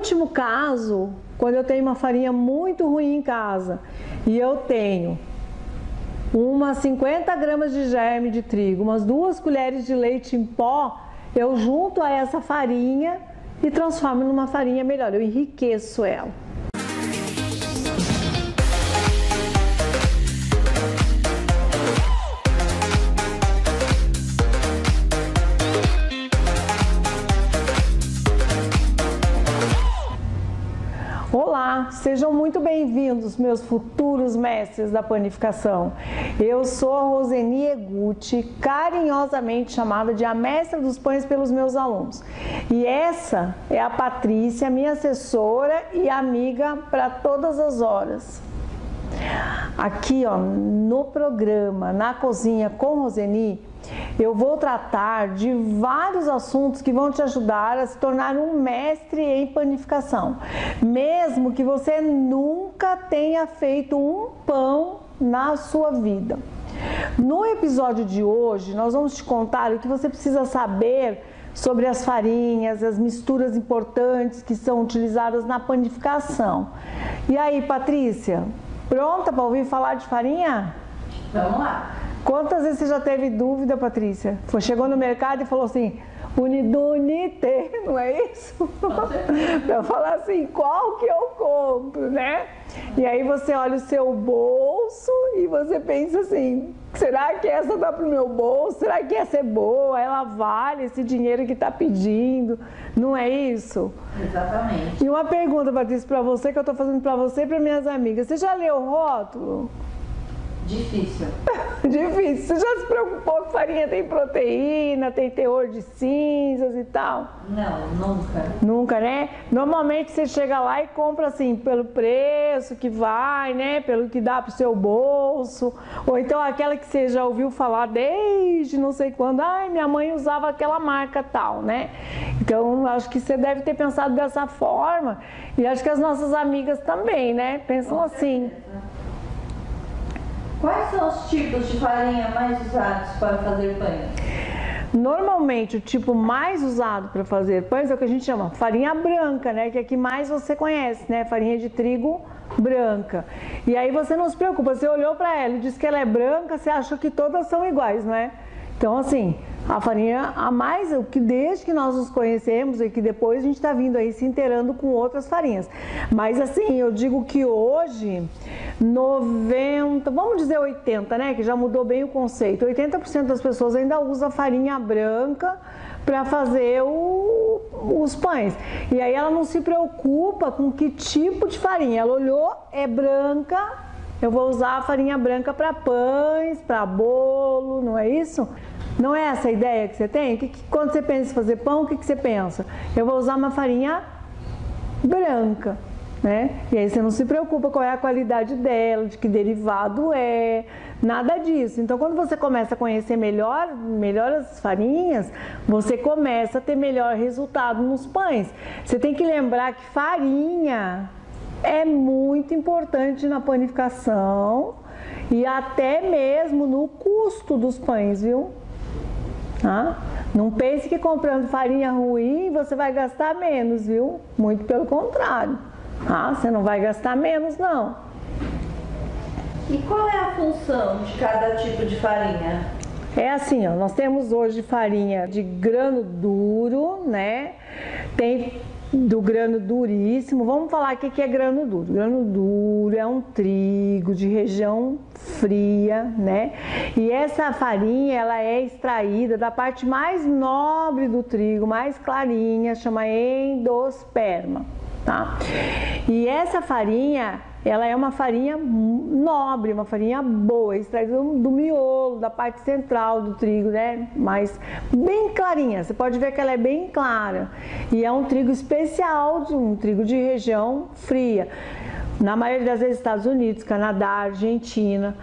último caso, quando eu tenho uma farinha muito ruim em casa e eu tenho umas 50 gramas de germe de trigo, umas 2 colheres de leite em pó, eu junto a essa farinha e transformo numa farinha melhor, eu enriqueço ela. Olá, sejam muito bem-vindos, meus futuros mestres da panificação. Eu sou a Roseni Egutti, carinhosamente chamada de a mestra dos pães pelos meus alunos. E essa é a Patrícia, minha assessora e amiga para todas as horas. Aqui, ó, no programa, na Cozinha com Roseni, eu vou tratar de vários assuntos que vão te ajudar a se tornar um mestre em panificação, mesmo que você nunca tenha feito um pão na sua vida. No episódio de hoje, nós vamos te contar o que você precisa saber sobre as farinhas, as misturas importantes que são utilizadas na panificação. E aí, Patrícia, pronta para ouvir falar de farinha? Vamos lá! Quantas vezes você já teve dúvida, Patrícia? Chegou no mercado e falou assim, unidunite, não é isso? Para falar assim, qual que eu compro, né? E aí você olha o seu bolso e você pensa assim, será que essa dá para o meu bolso? Será que essa é boa? Ela vale esse dinheiro que está pedindo? Não é isso? Exatamente. E uma pergunta, Patrícia, para você, que eu estou fazendo para você e para minhas amigas. Você já leu o rótulo? Difícil. Difícil. Você já se preocupou que farinha tem proteína, tem teor de cinzas e tal? Não, nunca. Nunca, né? Normalmente você chega lá e compra assim, pelo preço que vai, né? Pelo que dá pro seu bolso. Ou então aquela que você já ouviu falar desde não sei quando. Ai, minha mãe usava aquela marca tal, né? Então, acho que você deve ter pensado dessa forma. E acho que as nossas amigas também, né? Pensam assim. Quais são os tipos de farinha mais usados para fazer pães? Normalmente o tipo mais usado para fazer pães é o que a gente chama farinha branca, né? Que é a que mais você conhece, né? Farinha de trigo branca. E aí você não se preocupa, você olhou para ela e disse que ela é branca, você acha que todas são iguais, não é? Então, assim, a farinha a mais, o que desde que nós nos conhecemos e que depois a gente está vindo aí se inteirando com outras farinhas. Mas assim, eu digo que hoje, 90, vamos dizer 80, né? Que já mudou bem o conceito. 80% das pessoas ainda usa farinha branca para fazer os pães. E aí ela não se preocupa com que tipo de farinha. Ela olhou, é branca. Eu vou usar a farinha branca para pães, para bolo, não é isso? Não é essa a ideia que você tem? Quando você pensa em fazer pão, o que você pensa? Eu vou usar uma farinha branca, né? E aí você não se preocupa qual é a qualidade dela, de que derivado é, nada disso. Então, quando você começa a conhecer melhor as farinhas, você começa a ter melhor resultado nos pães. Você tem que lembrar que farinha é muito importante na panificação e até mesmo no custo dos pães, viu? Ah, não pense que comprando farinha ruim você vai gastar menos, viu? Muito pelo contrário. Ah, você não vai gastar menos, não. E qual é a função de cada tipo de farinha? É assim, ó, nós temos hoje farinha de grano duro, né? Tem do grano duríssimo. Vamos falar o que é grano duro. Grano duro é um trigo de região fria, né? E essa farinha, ela é extraída da parte mais nobre do trigo, mais clarinha, chama endosperma, tá? E essa farinha, ela é uma farinha nobre, uma farinha boa, extraída do miolo, da parte central do trigo, né? Mas bem clarinha, você pode ver que ela é bem clara. E é um trigo especial, um trigo de região fria. Na maioria das vezes Estados Unidos, Canadá, Argentina.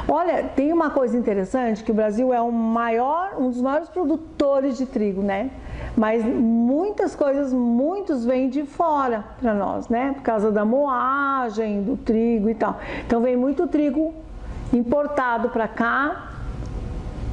Olha, tem uma coisa interessante, que o Brasil é um dos maiores produtores de trigo, né? Mas muitos vêm de fora para nós, né? Por causa da moagem, do trigo e tal. Então vem muito trigo importado para cá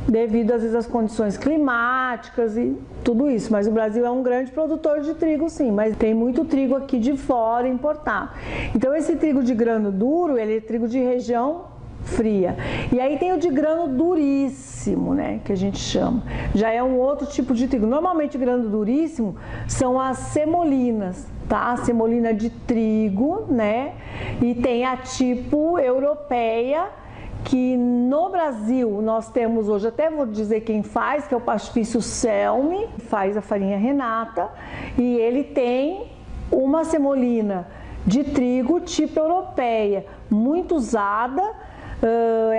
devido às vezes às condições climáticas e tudo isso. Mas o Brasil é um grande produtor de trigo, sim, mas tem muito trigo aqui de fora importado. Então esse trigo de grano duro, ele é trigo de região fria. E aí tem o de grano duríssimo, né, que a gente chama. Já é um outro tipo de trigo. Normalmente o grano duríssimo são as semolinas, tá? A semolina de trigo, né? E tem a tipo europeia, que no Brasil nós temos hoje, até vou dizer quem faz, que é o Pastifício Celme, faz a farinha Renata, e ele tem uma semolina de trigo tipo europeia, muito usada.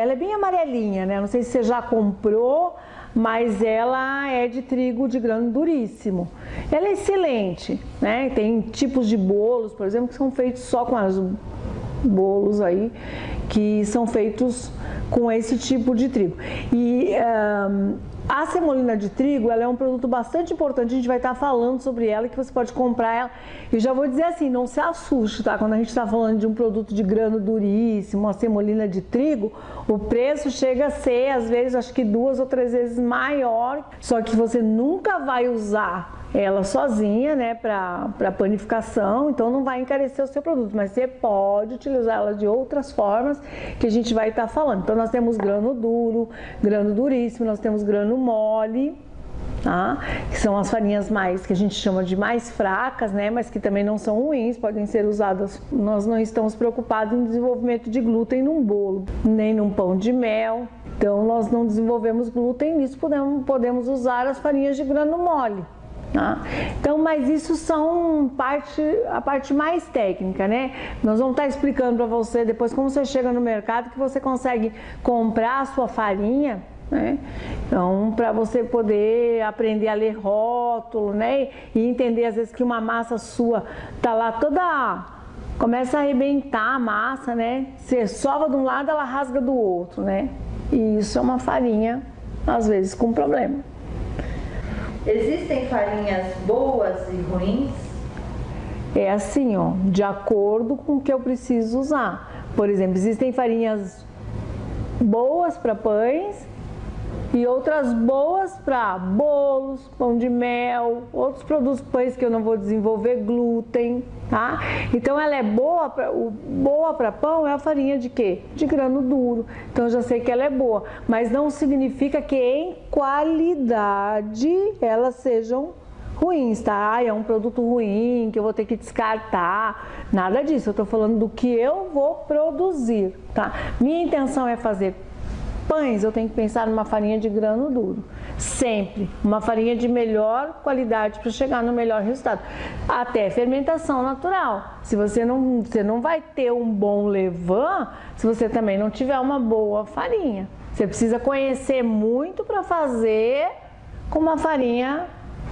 Ela é bem amarelinha, né? Não sei se você já comprou, mas ela é de trigo de grano duríssimo. Ela é excelente, né? Tem tipos de bolos, por exemplo, que são feitos só com as bolos aí, que são feitos com esse tipo de trigo. E a semolina de trigo, ela é um produto bastante importante, a gente vai estar falando sobre ela, que você pode comprar ela. E já vou dizer assim, não se assuste, tá? Quando a gente está falando de um produto de grano duríssimo, uma semolina de trigo, o preço chega a ser, às vezes, acho que 2 ou 3 vezes maior, só que você nunca vai usar ela sozinha, né, para panificação, então não vai encarecer o seu produto, mas você pode utilizar ela de outras formas que a gente vai estar falando. Então nós temos grano duro, grano duríssimo, nós temos grano mole, tá? Que são as farinhas mais, que a gente chama de mais fracas, né, mas que também não são ruins, podem ser usadas. Nós não estamos preocupados em desenvolvimento de glúten num bolo, nem num pão de mel. Então nós não desenvolvemos glúten nisso, podemos usar as farinhas de grano mole. Tá? Então, mas isso são a parte mais técnica, né? Nós vamos estar explicando para você depois como você chega no mercado, que você consegue comprar a sua farinha, né? Então, para você poder aprender a ler rótulo, né? E entender às vezes que uma massa sua tá lá toda, começa a arrebentar a massa, né? Você sova de um lado, ela rasga do outro, né? E isso é uma farinha, às vezes, com problema. Existem farinhas boas e ruins? É assim, ó, de acordo com o que eu preciso usar. Por exemplo, existem farinhas boas para pães e outras boas para bolos, pão de mel, outros produtos pães que eu não vou desenvolver glúten, tá? Então ela é boa para pão, é a farinha de quê? De grano duro. Então eu já sei que ela é boa, mas não significa que em qualidade elas sejam ruins, tá? É um produto ruim que eu vou ter que descartar, nada disso. Eu tô falando do que eu vou produzir, tá? Minha intenção é fazer pães, eu tenho que pensar numa farinha de grano duro, sempre uma farinha de melhor qualidade para chegar no melhor resultado. Até fermentação natural, se você não vai ter um bom levain se você também não tiver uma boa farinha. Você precisa conhecer muito para fazer com uma farinha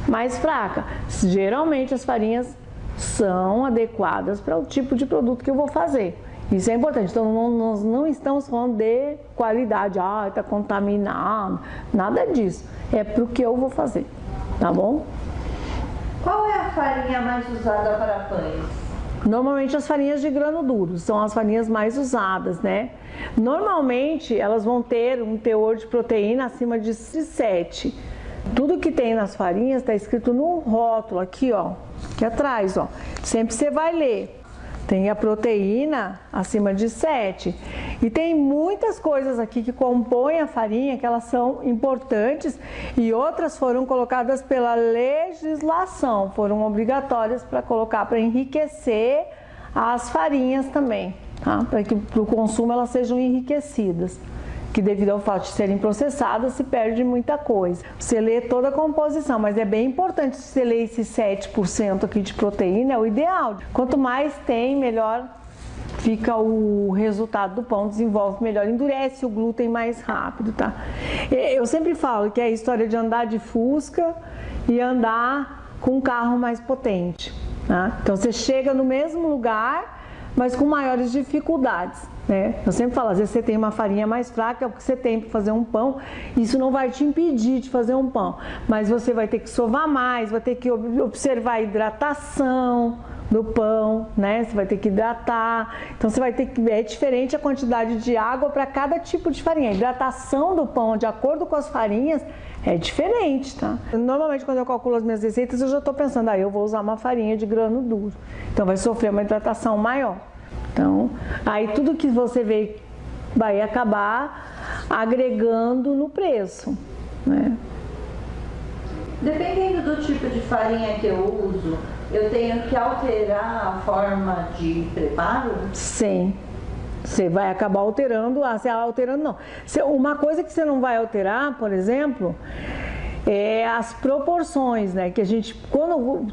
mais fraca. Geralmente as farinhas são adequadas para o tipo de produto que eu vou fazer. Isso é importante. Então nós não estamos falando de qualidade, está contaminado, nada disso. É para o que eu vou fazer, tá bom? Qual é a farinha mais usada para pães? Normalmente as farinhas de grano duro são as farinhas mais usadas, né? Normalmente elas vão ter um teor de proteína acima de 7. Tudo que tem nas farinhas está escrito no rótulo aqui, ó, aqui atrás, ó. Sempre você vai ler. Tem a proteína acima de 7. E tem muitas coisas aqui que compõem a farinha, que elas são importantes, e outras foram colocadas pela legislação, foram obrigatórias para colocar, para enriquecer as farinhas também, tá? Para que para o consumo elas sejam enriquecidas. Que devido ao fato de serem processadas, se perde muita coisa. Você lê toda a composição, mas é bem importante você ler esse 7% aqui de proteína, é o ideal. Quanto mais tem, melhor fica o resultado do pão, desenvolve melhor, endurece o glúten mais rápido, tá? Eu sempre falo que é a história de andar de Fusca e andar com um carro mais potente, tá? Então você chega no mesmo lugar, mas com maiores dificuldades, né? Eu sempre falo, às vezes você tem uma farinha mais fraca, é o que você tem para fazer um pão, isso não vai te impedir de fazer um pão, mas você vai ter que sovar mais, vai ter que observar a hidratação, do pão, né? Você vai ter que hidratar. Então você vai ter que é diferente a quantidade de água para cada tipo de farinha. A hidratação do pão, de acordo com as farinhas, é diferente, tá? Normalmente quando eu calculo as minhas receitas, eu já estou pensando, eu vou usar uma farinha de grano duro. Então vai sofrer uma hidratação maior. Então, aí tudo que você vê vai acabar agregando no preço, né? Dependendo do tipo de farinha que eu uso, eu tenho que alterar a forma de preparo? Sim. Você vai acabar alterando, não. Uma coisa que você não vai alterar, por exemplo, é as proporções, né? Que a gente,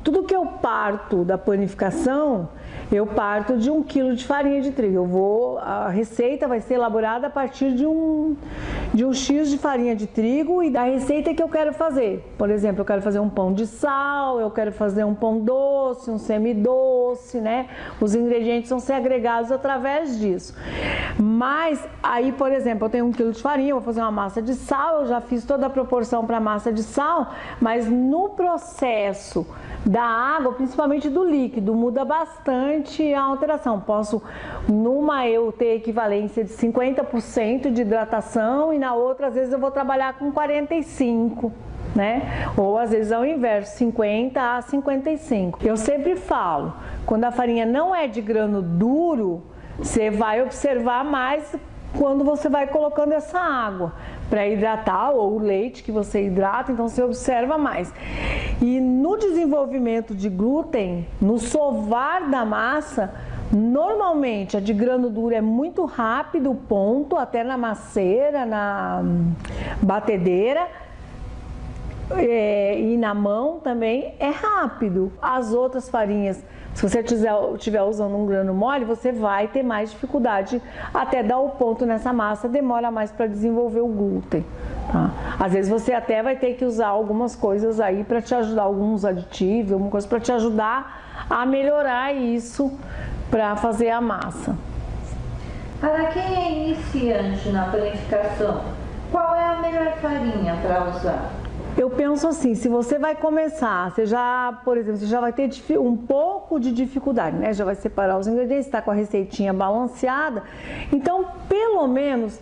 tudo que eu parto da panificação, eu parto de 1 kg de farinha de trigo. A receita vai ser elaborada a partir de um X de farinha de trigo e da receita que eu quero fazer. Por exemplo, eu quero fazer um pão de sal, eu quero fazer um pão doce, um semidoce, né? Os ingredientes vão ser agregados através disso. Mas aí, por exemplo, eu tenho 1 kg de farinha, eu vou fazer uma massa de sal, eu já fiz toda a proporção para a massa de sal, mas no processo da água, principalmente do líquido, muda bastante a alteração. Posso, numa eu ter equivalência de 50% de hidratação e na outra, às vezes, eu vou trabalhar com 45%, né? Ou às vezes ao inverso, 50 a 55. Eu sempre falo, quando a farinha não é de grano duro, você vai observar mais quando você vai colocando essa água para hidratar, ou o leite que você hidrata, então você observa mais. E no desenvolvimento de glúten, no sovar da massa, normalmente a de grano duro é muito rápido o ponto, até na maceira, na batedeira, e na mão também é rápido. As outras farinhas, se você estiver usando um grano mole, você vai ter mais dificuldade até dar o ponto nessa massa, demora mais para desenvolver o glúten, tá? Às vezes você até vai ter que usar algumas coisas aí para te ajudar, alguns aditivos, alguma coisa para te ajudar a melhorar isso para fazer a massa. Para quem é iniciante na panificação, qual é a melhor farinha para usar? Eu penso assim, se você vai começar, você já, por exemplo, você já vai ter um pouco de dificuldade, né? Já vai separar os ingredientes, está com a receitinha balanceada. Então, pelo menos,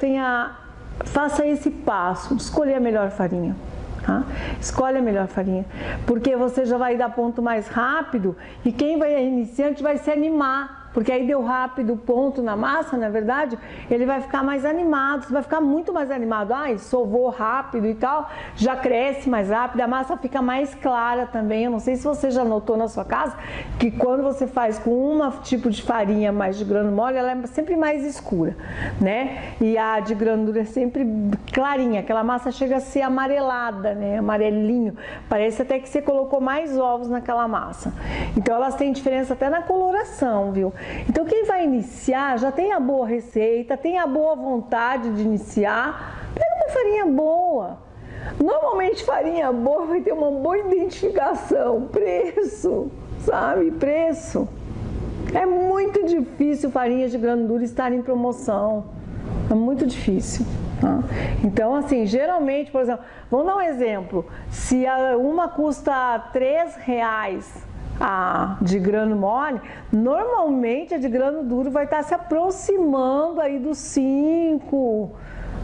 faça esse passo de escolher a melhor farinha. Tá? Escolhe a melhor farinha, porque você já vai dar ponto mais rápido e quem vai iniciante vai se animar. Porque aí deu rápido o ponto na massa, na verdade, ele vai ficar mais animado, você vai ficar muito mais animado. Sovou rápido e tal, já cresce mais rápido, a massa fica mais clara também. Eu não sei se você já notou na sua casa, que quando você faz com um tipo de farinha mais de grano mole, ela é sempre mais escura, né? E a de grano duro é sempre clarinha, aquela massa chega a ser amarelada, né? Amarelinho, parece até que você colocou mais ovos naquela massa. Então elas têm diferença até na coloração, viu? Então quem vai iniciar já tem a boa receita, tem a boa vontade de iniciar, pega uma farinha boa. Normalmente farinha boa vai ter uma boa identificação, preço, sabe? Preço. É muito difícil farinhas de grano duro estar em promoção, é muito difícil. Tá? Então assim, geralmente, por exemplo, vamos dar um exemplo, se uma custa R$3, a de grano mole, normalmente a de grano duro vai estar se aproximando aí dos 5,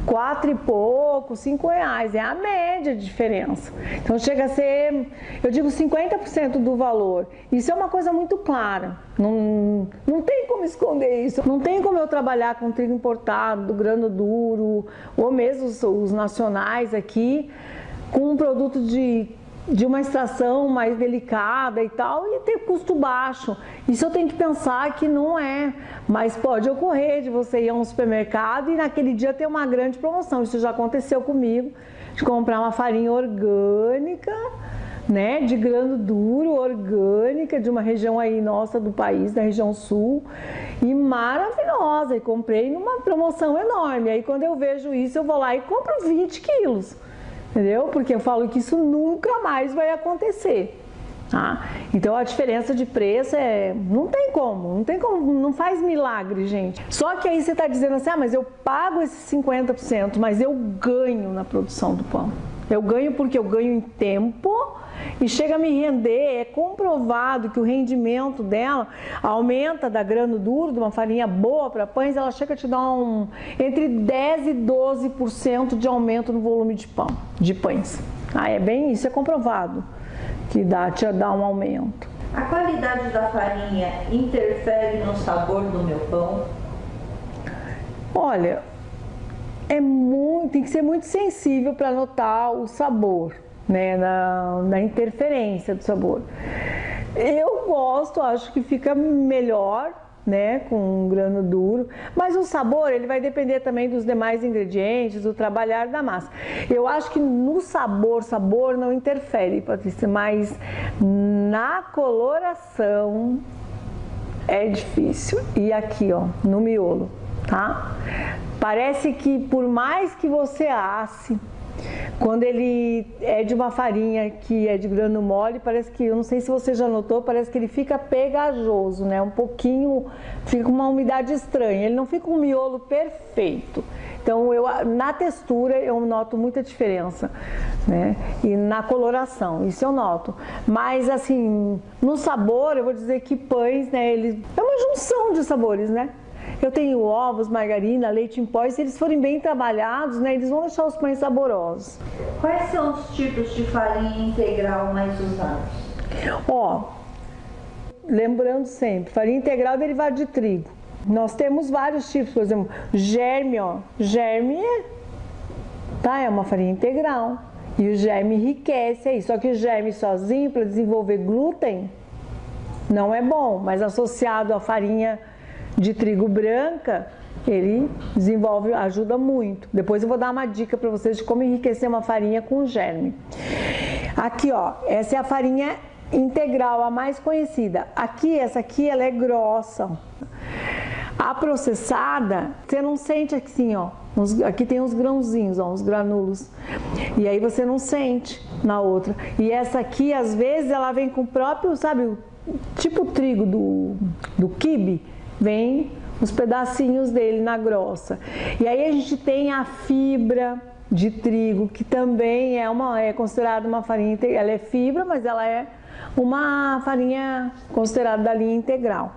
4 e pouco, R$5, é a média de diferença. Então chega a ser, eu digo 50% do valor. Isso é uma coisa muito clara, não tem como esconder isso. Não tem como eu trabalhar com trigo importado, do grano duro, ou mesmo os nacionais aqui, com um produto de uma extração mais delicada e tal, e ter custo baixo. Isso eu tenho que pensar que não é, mas pode ocorrer de você ir a um supermercado e naquele dia ter uma grande promoção. Isso já aconteceu comigo, de comprar uma farinha orgânica, né, de grano duro, orgânica, de uma região aí nossa do país, da região sul, e maravilhosa, e comprei numa promoção enorme. Aí quando eu vejo isso, eu vou lá e compro 20 quilos. Entendeu? Porque eu falo que isso nunca mais vai acontecer. Tá? Então a diferença de preço não tem como, não faz milagre, gente. Só que aí você está dizendo assim, mas eu pago esses 50%, mas eu ganho na produção do pão. Eu ganho porque eu ganho em tempo e chega a me render, é comprovado que o rendimento dela aumenta da grano duro, de uma farinha boa para pães, ela chega a te dar entre 10 e 12% de aumento no volume de pães. É bem isso, é comprovado que te dá um aumento. A qualidade da farinha interfere no sabor do meu pão? Olha, tem que ser muito sensível para notar o sabor, né, na interferência do sabor. Eu gosto, acho que fica melhor, né, com um grano duro, mas o sabor ele vai depender também dos demais ingredientes, do trabalhar da massa. Eu acho que no sabor não interfere, Patrícia, mas na coloração é difícil. E aqui, ó, no miolo, tá? Parece que por mais que você asse, quando ele é de uma farinha que é de grano mole, parece que, eu não sei se você já notou, parece que ele fica pegajoso, né? Um pouquinho, fica com uma umidade estranha, ele não fica um miolo perfeito. Então, na textura eu noto muita diferença, né? E na coloração, isso eu noto. Mas, assim, no sabor, eu vou dizer que pães, né? É uma junção de sabores, né? Eu tenho ovos, margarina, leite em pó, e se eles forem bem trabalhados, né, eles vão deixar os pães saborosos. Quais são os tipos de farinha integral mais usados? Ó, lembrando sempre, farinha integral é derivado de trigo. Nós temos vários tipos, por exemplo, germe, ó. Germe é uma farinha integral. E o germe enriquece aí. Só que o germe sozinho, para desenvolver glúten, não é bom, mas associado à farinha de trigo branca, ele ajuda muito. Depois eu vou dar uma dica para vocês de como enriquecer uma farinha com germe. Aqui, ó, essa é a farinha integral, a mais conhecida. Essa aqui, ela é grossa. A processada, você não sente assim, ó. Aqui tem uns grãozinhos, ó, uns granulos. E aí você não sente na outra. E essa aqui, às vezes, ela vem com o próprio, sabe, tipo o trigo do quibe, vem os pedacinhos dele na grossa. E aí a gente tem a fibra de trigo, que também é considerada uma farinha integral. Ela é fibra, mas ela é uma farinha considerada da linha integral,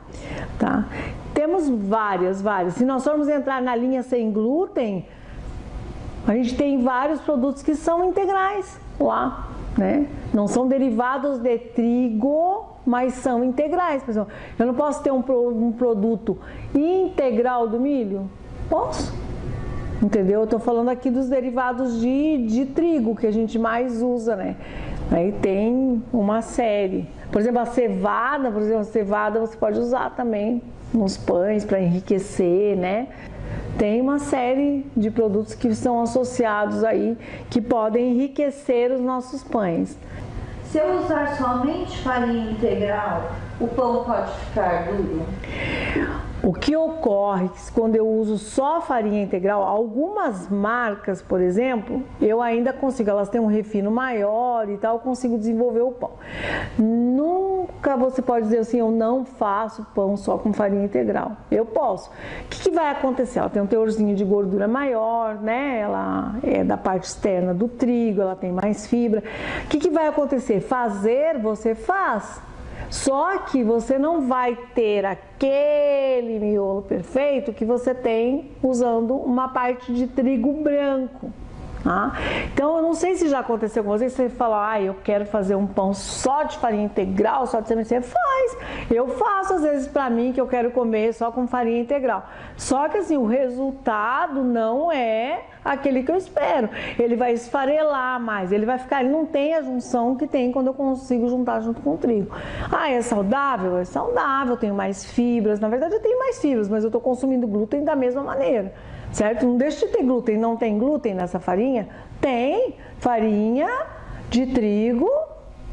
tá? Temos várias. Se nós formos entrar na linha sem glúten, a gente tem vários produtos que são integrais lá, né? Não são derivados de trigo, mas são integrais. Por exemplo, eu não posso ter um produto integral do milho? Posso. Entendeu? Eu estou falando aqui dos derivados de trigo, que a gente mais usa, né? Aí tem uma série. Por exemplo, a cevada você pode usar também nos pães para enriquecer, né? Tem uma série de produtos que são associados aí, que podem enriquecer os nossos pães. Se eu usar somente farinha integral, o pão pode ficar duro? O que ocorre quando eu uso só farinha integral, algumas marcas, por exemplo, eu ainda consigo, elas têm um refino maior e tal, eu consigo desenvolver o pão. Nunca você pode dizer assim, eu não faço pão só com farinha integral. Eu posso. O que vai acontecer? Ela tem um teorzinho de gordura maior, né? Ela é da parte externa do trigo, ela tem mais fibra. O que vai acontecer? Você faz. Só que você não vai ter aquele miolo perfeito que você tem usando uma parte de trigo branco. Tá? Então, eu não sei se já aconteceu com você fala, eu quero fazer um pão só de farinha integral, só de semente. Você faz. Eu faço às vezes para mim que eu quero comer só com farinha integral. Só que assim, o resultado não é aquele que eu espero. Ele vai esfarelar mais, ele não tem a junção que tem quando eu consigo juntar junto com o trigo. É saudável? É saudável, eu tenho mais fibras. Na verdade, eu tenho mais fibras, mas eu estou consumindo glúten da mesma maneira. Certo? Não deixa de ter glúten. Não tem glúten nessa farinha? Tem farinha de trigo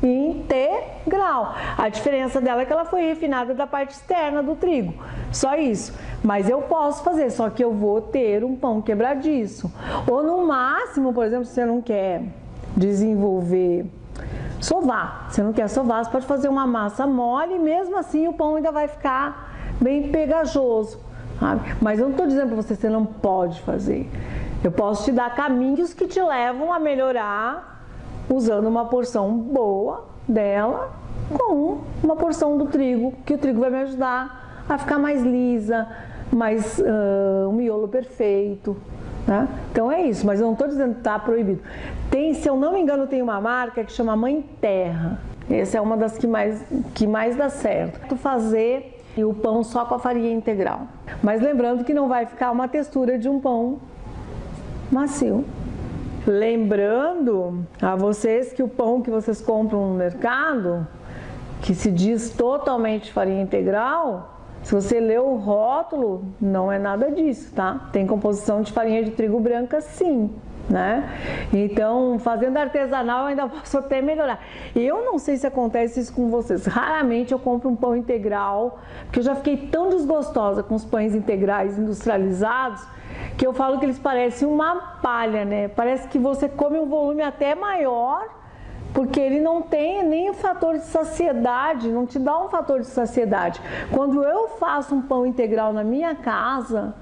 integral. A diferença dela é que ela foi refinada da parte externa do trigo. Só isso. Mas eu posso fazer, só que eu vou ter um pão quebradiço. Ou no máximo, por exemplo, se você não quer desenvolver sovar, você não quer sovar, você pode fazer uma massa mole e mesmo assim o pão ainda vai ficar bem pegajoso. Mas eu não estou dizendo para você não pode fazer. Eu posso te dar caminhos que te levam a melhorar usando uma porção boa dela com uma porção do trigo, que o trigo vai me ajudar a ficar mais lisa, mais um miolo perfeito, né? Então é isso, mas eu não estou dizendo que está proibido. Tem, se eu não me engano, tem uma marca que chama Mãe Terra. Essa é uma das que mais dá certo. Fazer o pão só com a farinha integral. Mas lembrando que não vai ficar uma textura de um pão macio. Lembrando a vocês que o pão que vocês compram no mercado, que se diz totalmente farinha integral, se você ler o rótulo, não é nada disso, tá? Tem composição de farinha de trigo branca, sim, né? Então, fazendo artesanal, eu ainda posso até melhorar. Eu não sei se acontece isso com vocês. Raramente eu compro um pão integral, porque eu já fiquei tão desgostosa com os pães integrais industrializados, que eu falo que eles parecem uma palha, né? Parece que você come um volume até maior, porque ele não tem nem o fator de saciedade, não te dá um fator de saciedade. Quando eu faço um pão integral na minha casa,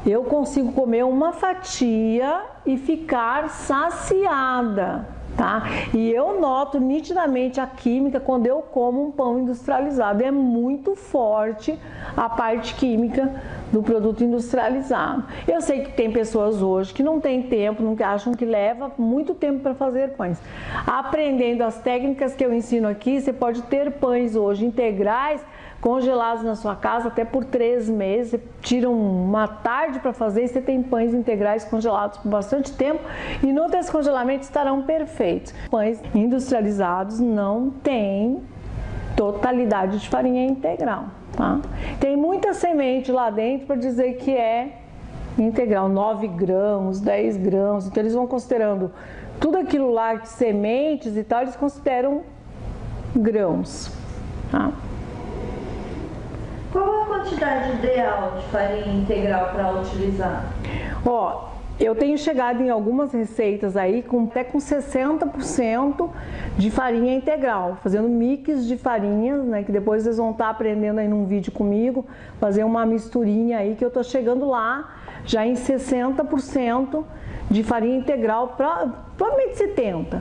eu consigo comer uma fatia e ficar saciada, tá? E eu noto nitidamente a química quando eu como um pão industrializado. É muito forte a parte química do produto industrializado. Eu sei que tem pessoas hoje que não têm tempo, não acham que leva muito tempo para fazer pães. Aprendendo as técnicas que eu ensino aqui, você pode ter pães hoje integrais congelados na sua casa até por 3 meses. Você tira uma tarde para fazer e você tem pães integrais congelados por bastante tempo e no descongelamento estarão perfeitos. Pães industrializados não têm totalidade de farinha integral, tá? Tem muita semente lá dentro para dizer que é integral, 9 grãos, 10 grãos, então eles vão considerando tudo aquilo lá de sementes e tal, eles consideram grãos, tá? Qual a quantidade ideal de farinha integral para utilizar? Ó, eu tenho chegado em algumas receitas aí até com 60% de farinha integral, fazendo mix de farinhas, né, que depois vocês vão estar aprendendo aí num vídeo comigo, fazer uma misturinha aí que eu tô chegando lá já em 60% de farinha integral, provavelmente 70%.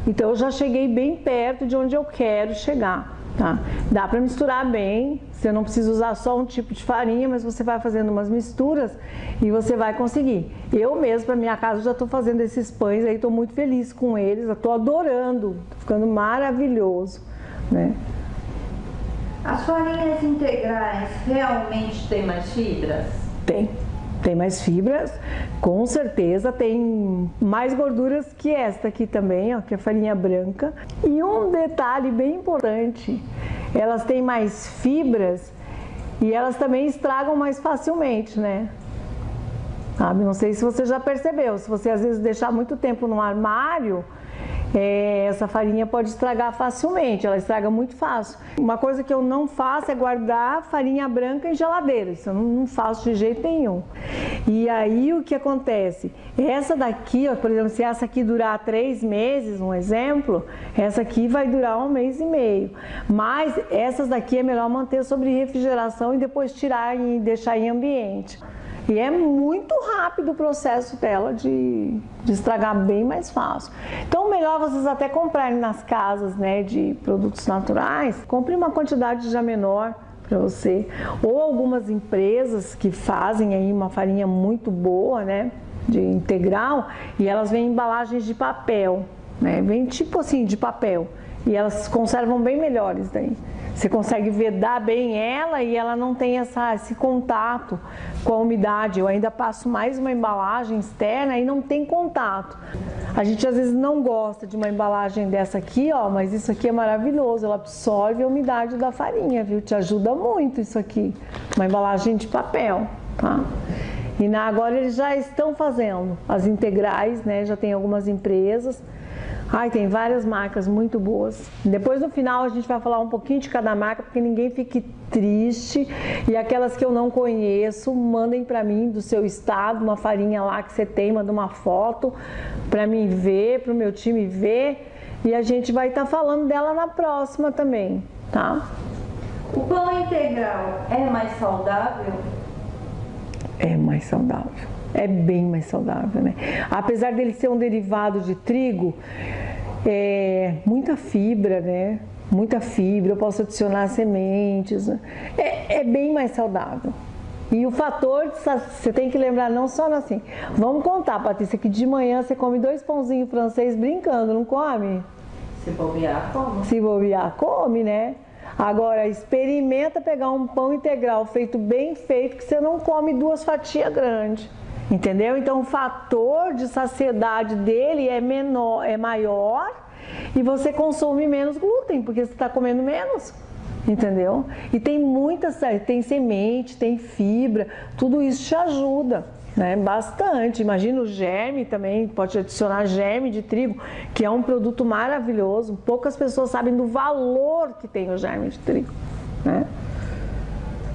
Então eu já cheguei bem perto de onde eu quero chegar. Tá? Dá para misturar bem, você não precisa usar só um tipo de farinha, mas você vai fazendo umas misturas e você vai conseguir. Eu mesmo, para minha casa, já estou fazendo esses pães aí, estou muito feliz com eles, estou adorando, tá ficando maravilhoso, né? As farinhas integrais realmente têm mais fibras? Tem mais fibras, com certeza, tem mais gorduras que esta aqui também, ó, que é a farinha branca. E um detalhe bem importante, elas têm mais fibras e elas também estragam mais facilmente, né? Sabe? Não sei se você já percebeu, se você às vezes deixar muito tempo no armário, essa farinha pode estragar facilmente, ela estraga muito fácil. Uma coisa que eu não faço é guardar farinha branca em geladeira, isso eu não faço de jeito nenhum. E aí o que acontece? Essa daqui, ó, por exemplo, se essa aqui durar 3 meses, um exemplo, essa aqui vai durar 1 mês e meio. Mas essas daqui é melhor manter sobre refrigeração e depois tirar e deixar em ambiente. E é muito rápido o processo dela de estragar, bem mais fácil. Então, melhor vocês até comprarem nas casas, né, de produtos naturais. Compre uma quantidade já menor para você. Ou algumas empresas que fazem aí uma farinha muito boa, né, de integral, e elas vêm em embalagens de papel, né, vem tipo assim de papel. E elas conservam bem melhores daí. Você consegue vedar bem ela e ela não tem esse contato com a umidade. Eu ainda passo mais uma embalagem externa e não tem contato. A gente às vezes não gosta de uma embalagem dessa aqui, ó, mas isso aqui é maravilhoso. Ela absorve a umidade da farinha, viu? Te ajuda muito isso aqui. Uma embalagem de papel, tá? E agora eles já estão fazendo as integrais, né? Já tem algumas empresas. Ai, tem várias marcas muito boas. Depois no final a gente vai falar um pouquinho de cada marca, porque ninguém fique triste. E aquelas que eu não conheço, mandem para mim do seu estado, uma farinha lá que você tem, manda uma foto para mim ver, para o meu time ver. E a gente vai estar falando dela na próxima também, tá? O pão integral é mais saudável? É mais saudável. É bem mais saudável, né? Apesar dele ser um derivado de trigo, Muita fibra, né? Muita fibra, eu posso adicionar sementes, né? É bem mais saudável. E o fator, você tem que lembrar, não só assim, vamos contar, Patrícia, que de manhã você come 2 pãozinhos francês brincando, não come? Se bobear, come. Se bobear, come, né? Agora, experimenta pegar um pão integral feito bem feito, que você não come 2 fatias grandes, entendeu? Então, o fator de saciedade dele é maior e você consome menos glúten, porque você está comendo menos. Entendeu? E tem semente, tem fibra, tudo isso te ajuda, né? Bastante. Imagina o germe também, pode adicionar germe de trigo, que é um produto maravilhoso. Poucas pessoas sabem do valor que tem o germe de trigo, né?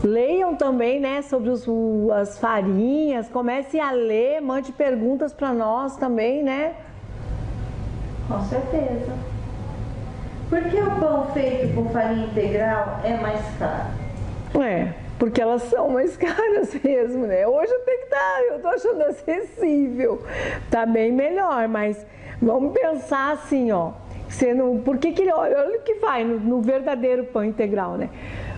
Leiam também, né, sobre as farinhas, comecem a ler, mande perguntas para nós também, né? Com certeza. Por que o pão feito com farinha integral é mais caro? Porque elas são mais caras mesmo, né? Hoje eu tô achando acessível, tá bem melhor, mas vamos pensar assim, ó, olha o que vai no verdadeiro pão integral, né?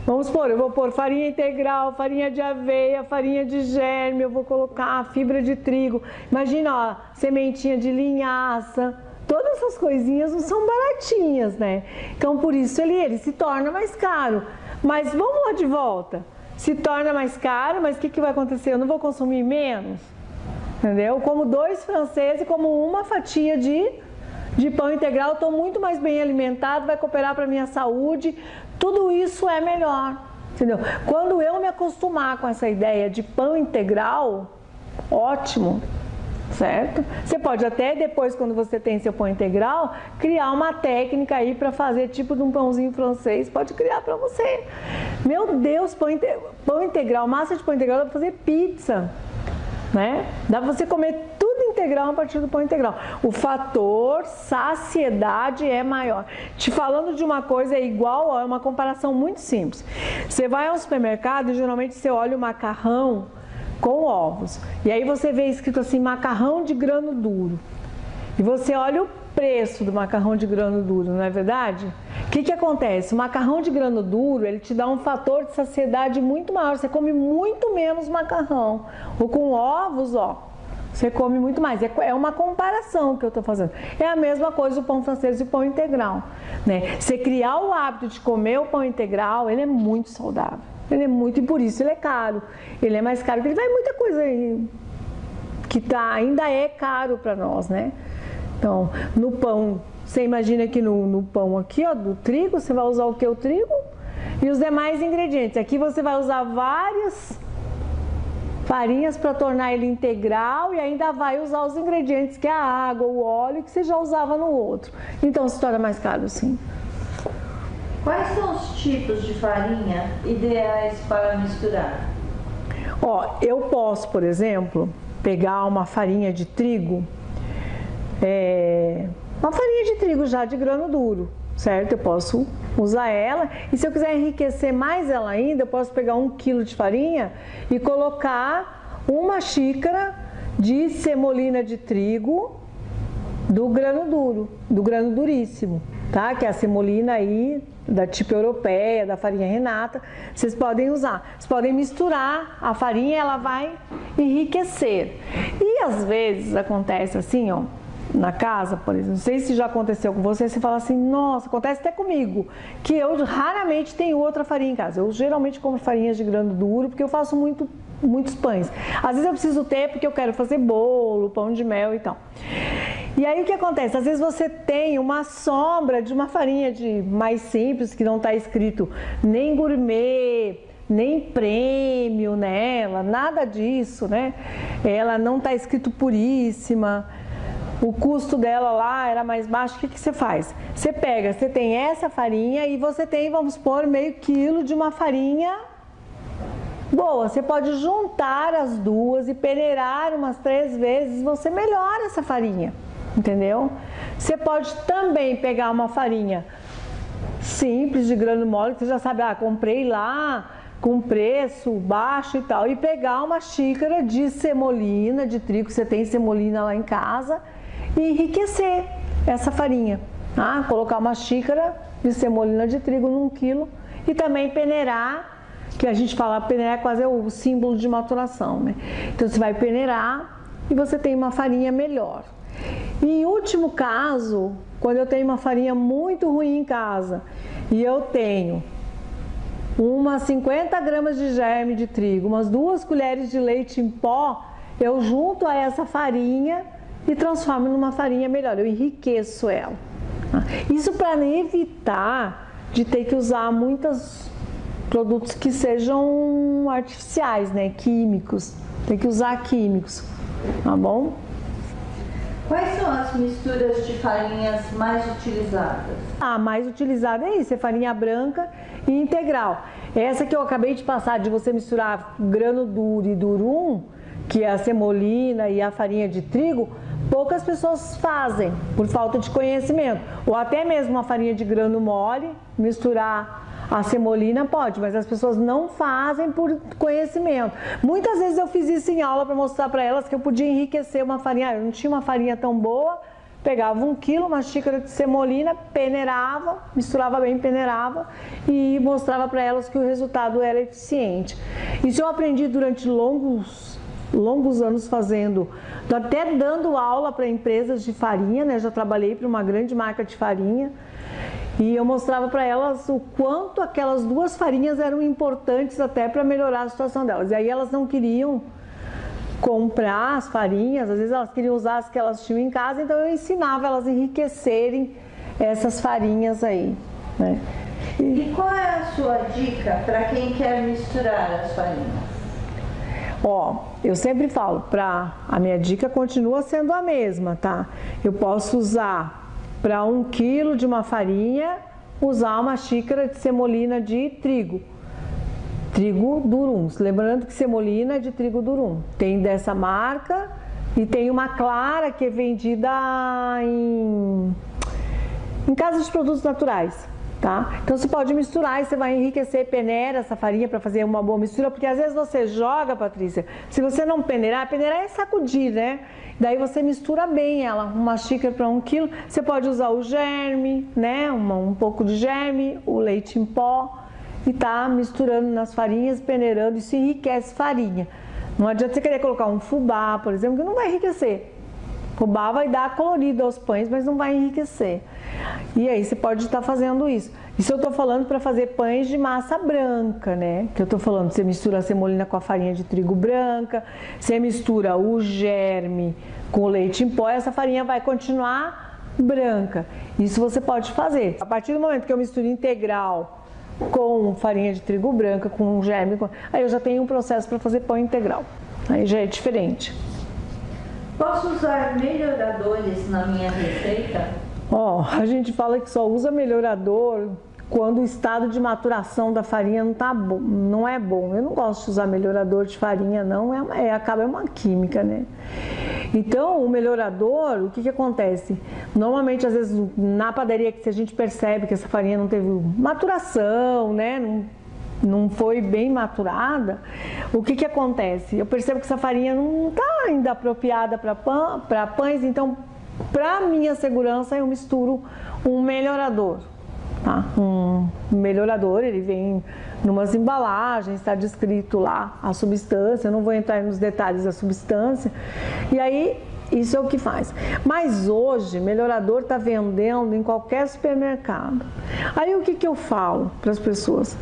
Vamos supor, eu vou pôr farinha integral, farinha de aveia, farinha de germe, eu vou colocar fibra de trigo, imagina, ó, sementinha de linhaça. Todas essas coisinhas não são baratinhas, né? Então, por isso ele se torna mais caro. Mas vamos lá de volta. Se torna mais caro, mas o que vai acontecer? Eu não vou consumir menos? Entendeu? Como 2 franceses, como uma fatia de pão integral, estou muito mais bem alimentado, vai cooperar para a minha saúde. Tudo isso é melhor, entendeu? Quando eu me acostumar com essa ideia de pão integral, ótimo. Certo? Você pode até depois, quando você tem seu pão integral, criar uma técnica aí para fazer tipo de um pãozinho francês, pode criar para você. Meu Deus, pão integral, massa de pão integral, dá para fazer pizza, né? Dá para você comer tudo integral a partir do pão integral. O fator saciedade é maior. Te falando de uma coisa igual, é uma comparação muito simples. Você vai ao supermercado e geralmente você olha o macarrão com ovos. E aí você vê escrito assim, macarrão de grano duro. E você olha o preço do macarrão de grano duro, não é verdade? O que acontece? O macarrão de grano duro, ele te dá um fator de saciedade muito maior. Você come muito menos macarrão. Ou com ovos, ó, você come muito mais. É uma comparação que eu estou fazendo. É a mesma coisa o pão francês e o pão integral, né? Você criar o hábito de comer o pão integral, ele é muito saudável. E por isso ele é caro. Ele é mais caro, porque ele vai muita coisa aí que ainda é caro para nós, né? Então, no pão, você imagina que no pão aqui, ó, do trigo, você vai usar o que? O trigo e os demais ingredientes. Aqui você vai usar várias farinhas para tornar ele integral e ainda vai usar os ingredientes, que é a água, o óleo, que você já usava no outro. Então, se torna mais caro, sim. Quais são os tipos de farinha ideais para misturar? Ó, eu posso, por exemplo, pegar uma farinha de trigo, uma farinha de trigo já de grano duro, certo? Eu posso usar ela e se eu quiser enriquecer mais ela ainda, eu posso pegar 1 quilo de farinha e colocar 1 xícara de semolina de trigo do grano duro, do grano duríssimo, tá? Que é a semolina aí da tipo europeia, da farinha Renata, vocês podem usar. Vocês podem misturar a farinha, ela vai enriquecer. E às vezes acontece assim, ó, na casa, por exemplo, não sei se já aconteceu com você, você fala assim, nossa, acontece até comigo, que eu raramente tenho outra farinha em casa. Eu geralmente compro farinhas de grano duro, porque eu faço muitos pães. Às vezes eu preciso ter porque eu quero fazer bolo, pão de mel e tal. E aí o que acontece? Às vezes você tem uma sombra de uma farinha mais simples, que não está escrito nem gourmet, nem prêmio nela, nada disso, né? Ela não está escrito puríssima, o custo dela lá era mais baixo. O que você faz? Você tem essa farinha e você tem, vamos supor, meio quilo de uma farinha boa. Você pode juntar as duas e peneirar umas 3 vezes, você melhora essa farinha. Entendeu? Você pode também pegar uma farinha simples de grano mole, que você já sabe, comprei lá com preço baixo e tal, e pegar 1 xícara de semolina de trigo, você tem semolina lá em casa, e enriquecer essa farinha. Tá? Colocar uma xícara de semolina de trigo num quilo e também peneirar, que a gente fala, peneirar é quase o símbolo de maturação, né? Então você vai peneirar e você tem uma farinha melhor. E em último caso, quando eu tenho uma farinha muito ruim em casa e eu tenho umas 50 gramas de germe de trigo, umas 2 colheres de leite em pó, eu junto a essa farinha e transformo numa farinha melhor, eu enriqueço ela. Isso para evitar de ter que usar muitos produtos que sejam artificiais, né, químicos, tem que usar químicos, tá bom? Quais são as misturas de farinhas mais utilizadas? A mais utilizada é isso, é farinha branca e integral. Essa que eu acabei de passar, de você misturar grano duro e durum, que é a semolina e a farinha de trigo, poucas pessoas fazem, por falta de conhecimento. Ou até mesmo uma farinha de grano mole, misturar a semolina pode, mas as pessoas não fazem por conhecimento. Muitas vezes eu fiz isso em aula para mostrar para elas que eu podia enriquecer uma farinha. Eu não tinha uma farinha tão boa, pegava 1 quilo, uma xícara de semolina, peneirava, misturava bem, peneirava e mostrava para elas que o resultado era eficiente. Isso eu aprendi durante longos anos fazendo, até dando aula para empresas de farinha, né? Já trabalhei para uma grande marca de farinha. E eu mostrava para elas o quanto aquelas 2 farinhas eram importantes até para melhorar a situação delas. E aí elas não queriam comprar as farinhas, às vezes elas queriam usar as que elas tinham em casa, então eu ensinava elas a enriquecerem essas farinhas aí, né? E qual é a sua dica para quem quer misturar as farinhas? Ó, eu sempre falo, a minha dica continua sendo a mesma, tá? Eu posso usar para 1 quilo de uma farinha, usar uma xícara de semolina de trigo durum. Lembrando que semolina é de trigo durum. Tem dessa marca e tem uma clara que é vendida em casas de produtos naturais, tá? Então você pode misturar e você vai enriquecer, peneira essa farinha para fazer uma boa mistura, porque às vezes você joga, Patrícia, se você não peneirar é sacudir, né? Daí você mistura bem ela, uma xícara para 1 quilo. Você pode usar o germe, né? Um pouco de germe, o leite em pó e tá misturando nas farinhas, peneirando. Isso enriquece farinha. Não adianta você querer colocar um fubá, por exemplo, que não vai enriquecer. Fubá vai dar colorido aos pães, mas não vai enriquecer. E aí você pode estar fazendo isso. Isso eu estou falando para fazer pães de massa branca, né? Que eu estou falando, você mistura a semolina com a farinha de trigo branca, você mistura o germe com o leite em pó, essa farinha vai continuar branca. Isso você pode fazer. A partir do momento que eu misturo integral com farinha de trigo branca, com germe, aí eu já tenho um processo para fazer pão integral. Aí já é diferente. Posso usar melhoradores na minha receita? Ó, a gente fala que só usa melhorador quando o estado de maturação da farinha não tá bom, não é bom. Eu não gosto de usar melhorador de farinha, não, acaba uma química, né? Então, o melhorador, o que acontece? Normalmente, às vezes, na padaria que a gente percebe que essa farinha não teve maturação, né? Não foi bem maturada, o que acontece? Eu percebo que essa farinha não está ainda apropriada para pães, então, para minha segurança, eu misturo um melhorador. Tá? Um melhorador, ele vem numas embalagens, está descrito lá a substância, eu não vou entrar nos detalhes da substância, e aí isso é o que faz. Mas hoje, melhorador está vendendo em qualquer supermercado. Aí o que eu falo para as pessoas?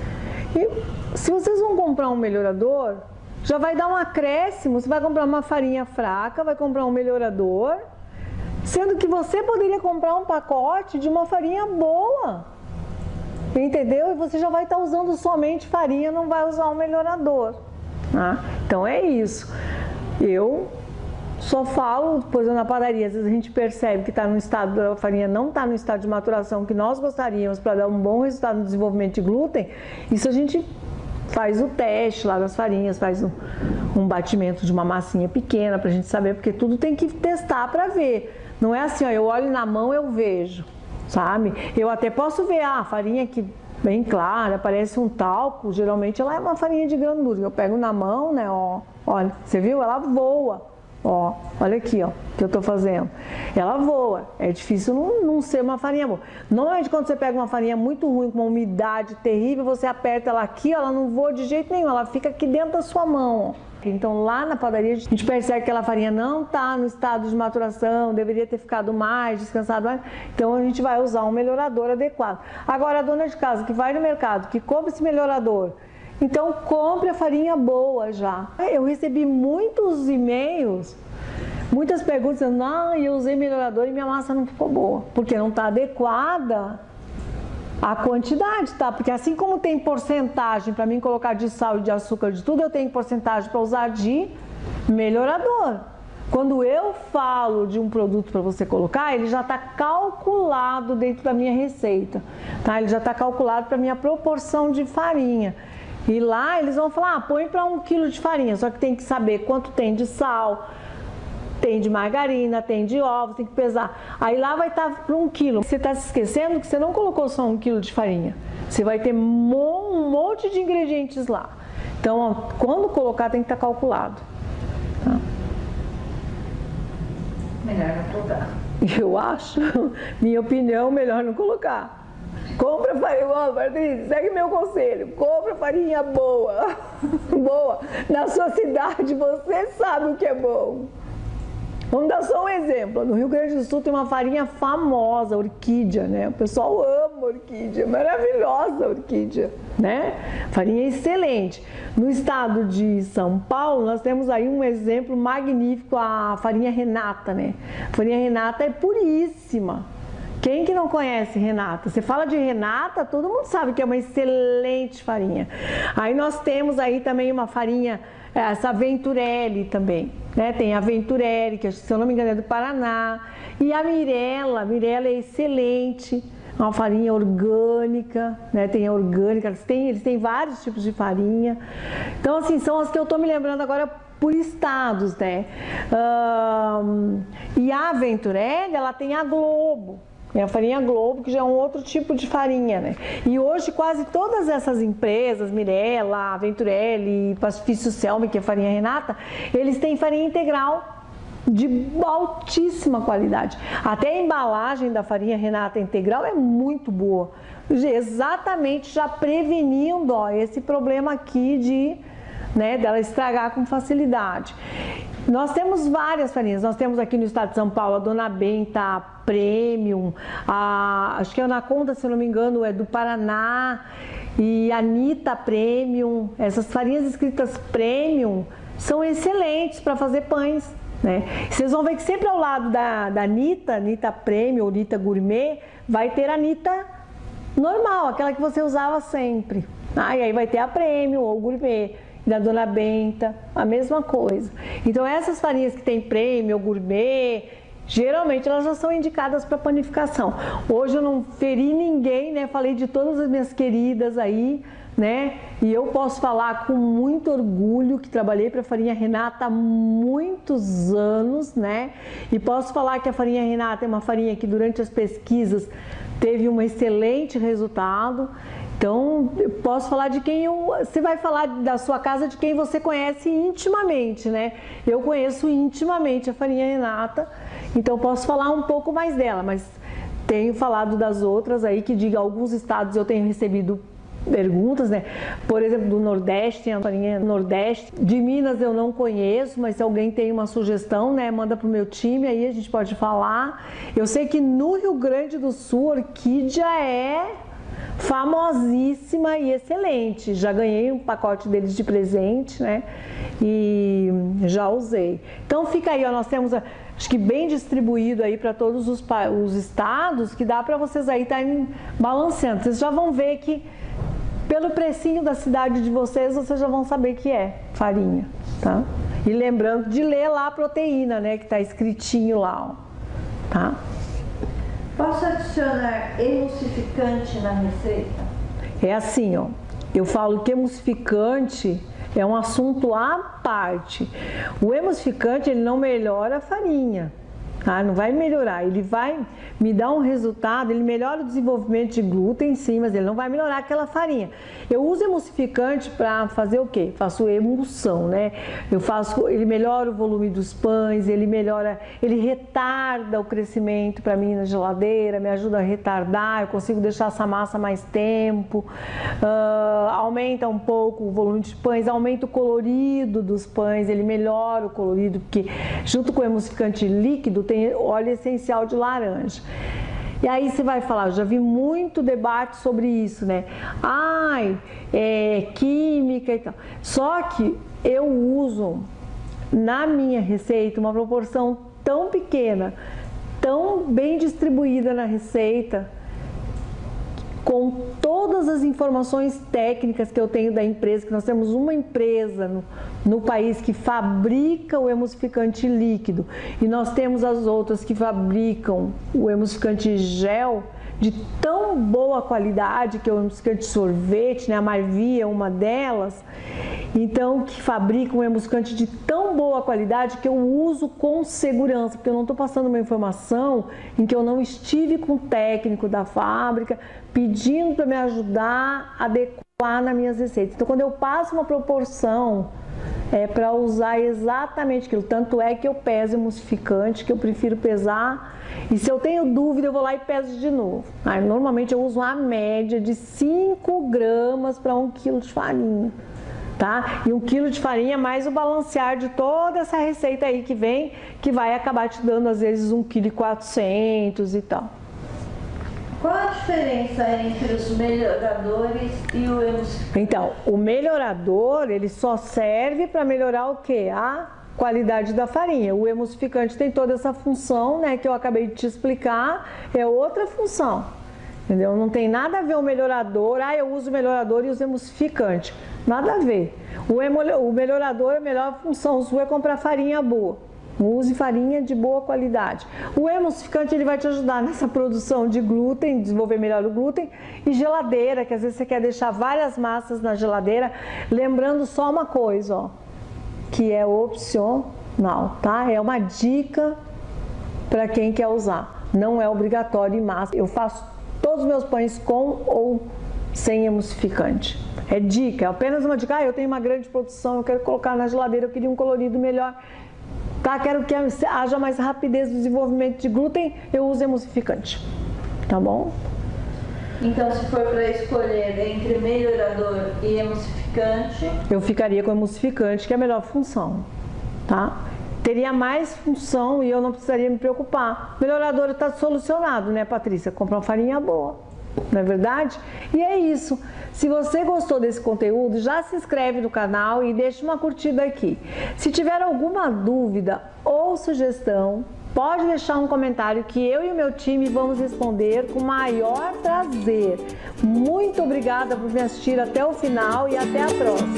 E se vocês vão comprar um melhorador, já vai dar um acréscimo. Você vai comprar uma farinha fraca, vai comprar um melhorador, sendo que você poderia comprar um pacote de uma farinha boa, entendeu? E você já vai estar usando somente farinha, não vai usar um melhorador, tá? Então é isso. Eu só falo, pois na padaria, às vezes a gente percebe que está no estado, a farinha não está no estado de maturação que nós gostaríamos para dar um bom resultado no desenvolvimento de glúten. Isso a gente faz o teste lá das farinhas, faz um batimento de uma massinha pequena para a gente saber, porque tudo tem que testar para ver. Não é assim, ó, eu olho na mão, eu vejo, sabe? Eu até posso ver, a farinha que bem clara, parece um talco, geralmente ela é uma farinha de grano duro. Eu pego na mão, né, ó, olha, você viu? Ela voa. Ó, olha aqui, ó, que eu tô fazendo. Ela voa. É difícil não ser uma farinha boa. Normalmente quando você pega uma farinha muito ruim, com uma umidade terrível, você aperta ela aqui, ó, ela não voa de jeito nenhum, ela fica aqui dentro da sua mão, ó. Então lá na padaria a gente percebe que aquela farinha não está no estado de maturação, deveria ter ficado mais, descansado mais. Então a gente vai usar um melhorador adequado. Agora a dona de casa que vai no mercado, que compra esse melhorador, então compre a farinha boa já. Eu recebi muitos e-mails, muitas perguntas dizendo, eu usei melhorador e minha massa não ficou boa, porque não está adequada a quantidade, tá? Porque assim como tem porcentagem para mim colocar de sal e de açúcar, de tudo, eu tenho porcentagem para usar de melhorador. Quando eu falo de um produto para você colocar, ele já está calculado dentro da minha receita, tá? Ele já está calculado para a minha proporção de farinha. E lá eles vão falar, põe para 1 quilo de farinha, só que tem que saber quanto tem de sal, tem de margarina, tem de ovos, tem que pesar. Aí lá vai estar para 1 quilo. Você está se esquecendo que você não colocou só 1 quilo de farinha. Você vai ter um monte de ingredientes lá. Então, ó, quando colocar tem que estar calculado. Tá? Melhor não colocar. Eu acho, minha opinião, melhor não colocar. Compra farinha, Patrícia, segue meu conselho, compra farinha boa, boa. Na sua cidade você sabe o que é bom. Vamos dar só um exemplo. No Rio Grande do Sul tem uma farinha famosa, orquídea, né? O pessoal ama orquídea, maravilhosa orquídea, né? Farinha excelente. No estado de São Paulo, nós temos aí um exemplo magnífico, a farinha Renata, né? A farinha Renata é puríssima. Quem que não conhece Renata? Você fala de Renata, todo mundo sabe que é uma excelente farinha. Aí nós temos aí também uma farinha, essa Venturelli também, né? Tem a Venturelli, que se eu não me engano é do Paraná. E a Mirella é excelente, uma farinha orgânica, né? Tem a orgânica, eles têm vários tipos de farinha. Então assim, são as que eu estou me lembrando agora por estados, né? E a Venturelli, ela tem a Globo. É a farinha Globo, que já é um outro tipo de farinha, né? E hoje quase todas essas empresas, Mirella, Venturelli, Pacifício Selmi, que é farinha Renata, eles têm farinha integral de altíssima qualidade. Até a embalagem da farinha Renata integral é muito boa. Exatamente já prevenindo, ó, esse problema aqui de, né, dela estragar com facilidade. Nós temos várias farinhas, nós temos aqui no estado de São Paulo a Dona Benta Premium, acho que a Anaconda, se eu não me engano, é do Paraná, e a Anitta Premium. Essas farinhas escritas Premium são excelentes para fazer pães, né? Vocês vão ver que sempre ao lado da Anitta Premium ou Anitta Gourmet, vai ter a Anitta normal, aquela que você usava sempre. E aí vai ter a Premium ou Gourmet. Da Dona Benta, a mesma coisa. Então essas farinhas que tem Premium, Gourmet, geralmente elas já são indicadas para panificação. Hoje eu não feri ninguém, né? Falei de todas as minhas queridas aí, né? E eu posso falar com muito orgulho que trabalhei para a farinha Renata há muitos anos, né? E posso falar que a farinha Renata é uma farinha que durante as pesquisas teve um excelente resultado. Então, eu posso falar de quem você vai falar da sua casa, de quem você conhece intimamente, né? Eu conheço intimamente a farinha Renata, então posso falar um pouco mais dela, mas tenho falado das outras aí, que diga, alguns estados eu tenho recebido perguntas, né? Por exemplo, do Nordeste, tem a farinha Nordeste. De Minas eu não conheço, mas se alguém tem uma sugestão, né, manda pro meu time, aí a gente pode falar. Eu sei que no Rio Grande do Sul, orquídea é famosíssima e excelente. Já ganhei um pacote deles de presente, né? E já usei. Então fica aí, ó, nós temos, acho que bem distribuído aí para todos os estados, que dá para vocês aí estarem balanceando. Vocês já vão ver que pelo precinho da cidade de vocês já vão saber que é farinha, tá? E lembrando de ler lá a proteína, né? Que tá escritinho lá, ó, tá? Posso adicionar emulsificante na receita? É assim, ó, eu falo que emulsificante é um assunto à parte. O emulsificante, ele não melhora a farinha, Não vai melhorar, ele vai me dar um resultado, ele melhora o desenvolvimento de glúten, sim, mas ele não vai melhorar aquela farinha. Eu uso emulsificante para fazer o quê? Faço emulsão, né? Ele melhora o volume dos pães, ele retarda o crescimento para mim na geladeira, me ajuda a retardar, eu consigo deixar essa massa mais tempo, aumenta um pouco o volume de pães, aumenta o colorido dos pães, ele melhora o colorido, porque junto com o emulsificante líquido tem óleo essencial de laranja. E aí você vai falar, eu já vi muito debate sobre isso, né? Química e tal. Só que eu uso na minha receita uma proporção tão pequena, tão bem distribuída na receita, com todas as informações técnicas que eu tenho da empresa, que nós temos uma empresa no país que fabrica o emulsificante líquido e nós temos as outras que fabricam o emulsificante gel de tão boa qualidade, que é o emulsificante sorvete, né? A Marvia é uma delas, então que fabrica um emulsificante de tão boa qualidade que eu uso com segurança, porque eu não estou passando uma informação em que eu não estive com o técnico da fábrica pedindo para me ajudar a adequar nas minhas receitas. Então, quando eu passo uma proporção, é para usar exatamente aquilo. Tanto é que eu peso emulsificante, que eu prefiro pesar, e se eu tenho dúvida, eu vou lá e peso de novo. Normalmente eu uso uma média de 5 gramas para 1 quilo de farinha. Tá? E 1 quilo de farinha mais o balancear de toda essa receita aí que vem, que vai acabar te dando às vezes 1,4 kg e tal. Qual a diferença entre os melhoradores e o emulsificante? Então, o melhorador, ele só serve para melhorar o quê? A qualidade da farinha. O emulsificante tem toda essa função, né, que eu acabei de te explicar, é outra função. Entendeu? Não tem nada a ver o melhorador, eu uso o melhorador e uso emulsificante. Nada a ver. O melhorador, a melhor função sua é comprar farinha boa. Use farinha de boa qualidade. O emulsificante, ele vai te ajudar nessa produção de glúten, desenvolver melhor o glúten, e geladeira, que às vezes você quer deixar várias massas na geladeira. Lembrando só uma coisa, ó, que é opcional, tá? É uma dica para quem quer usar. Não é obrigatório em massa. Eu faço todos os meus pães com ou sem emulsificante. É dica, é apenas uma dica. Eu tenho uma grande produção, eu quero colocar na geladeira, eu queria um colorido melhor. Tá, quero que haja mais rapidez no desenvolvimento de glúten, eu uso emulsificante. Tá bom? Então, se for para escolher entre melhorador e emulsificante, eu ficaria com emulsificante, que é a melhor função, tá? Teria mais função e eu não precisaria me preocupar. Melhorador está solucionado, né, Patrícia? Compra uma farinha boa, não é verdade? E é isso. Se você gostou desse conteúdo, já se inscreve no canal e deixa uma curtida aqui. Se tiver alguma dúvida ou sugestão, pode deixar um comentário que eu e o meu time vamos responder com o maior prazer. Muito obrigada por me assistir até o final e até a próxima.